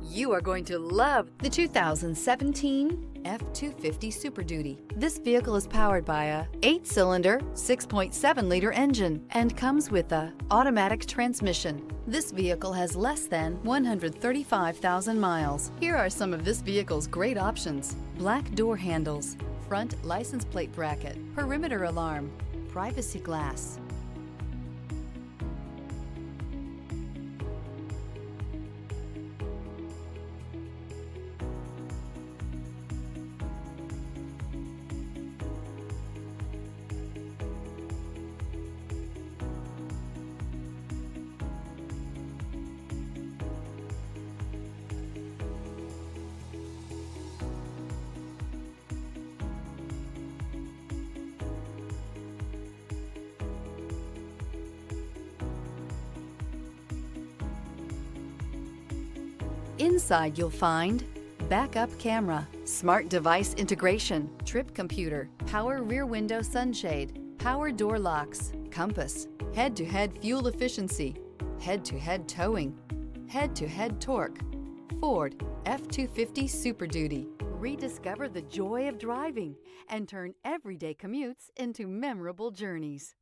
You are going to love the 2017 F-250 Super Duty. This vehicle is powered by a 8-cylinder, 6.7-liter engine and comes with a automatic transmission. This vehicle has less than 135,000 miles. Here are some of this vehicle's great options: black door handles, front license plate bracket, perimeter alarm, privacy glass. Inside you'll find backup camera, smart device integration, trip computer, power rear window sunshade, power door locks, compass, head-to-head fuel efficiency, head-to-head towing, head-to-head torque. Ford F-250 Super Duty. Rediscover the joy of driving and turn everyday commutes into memorable journeys.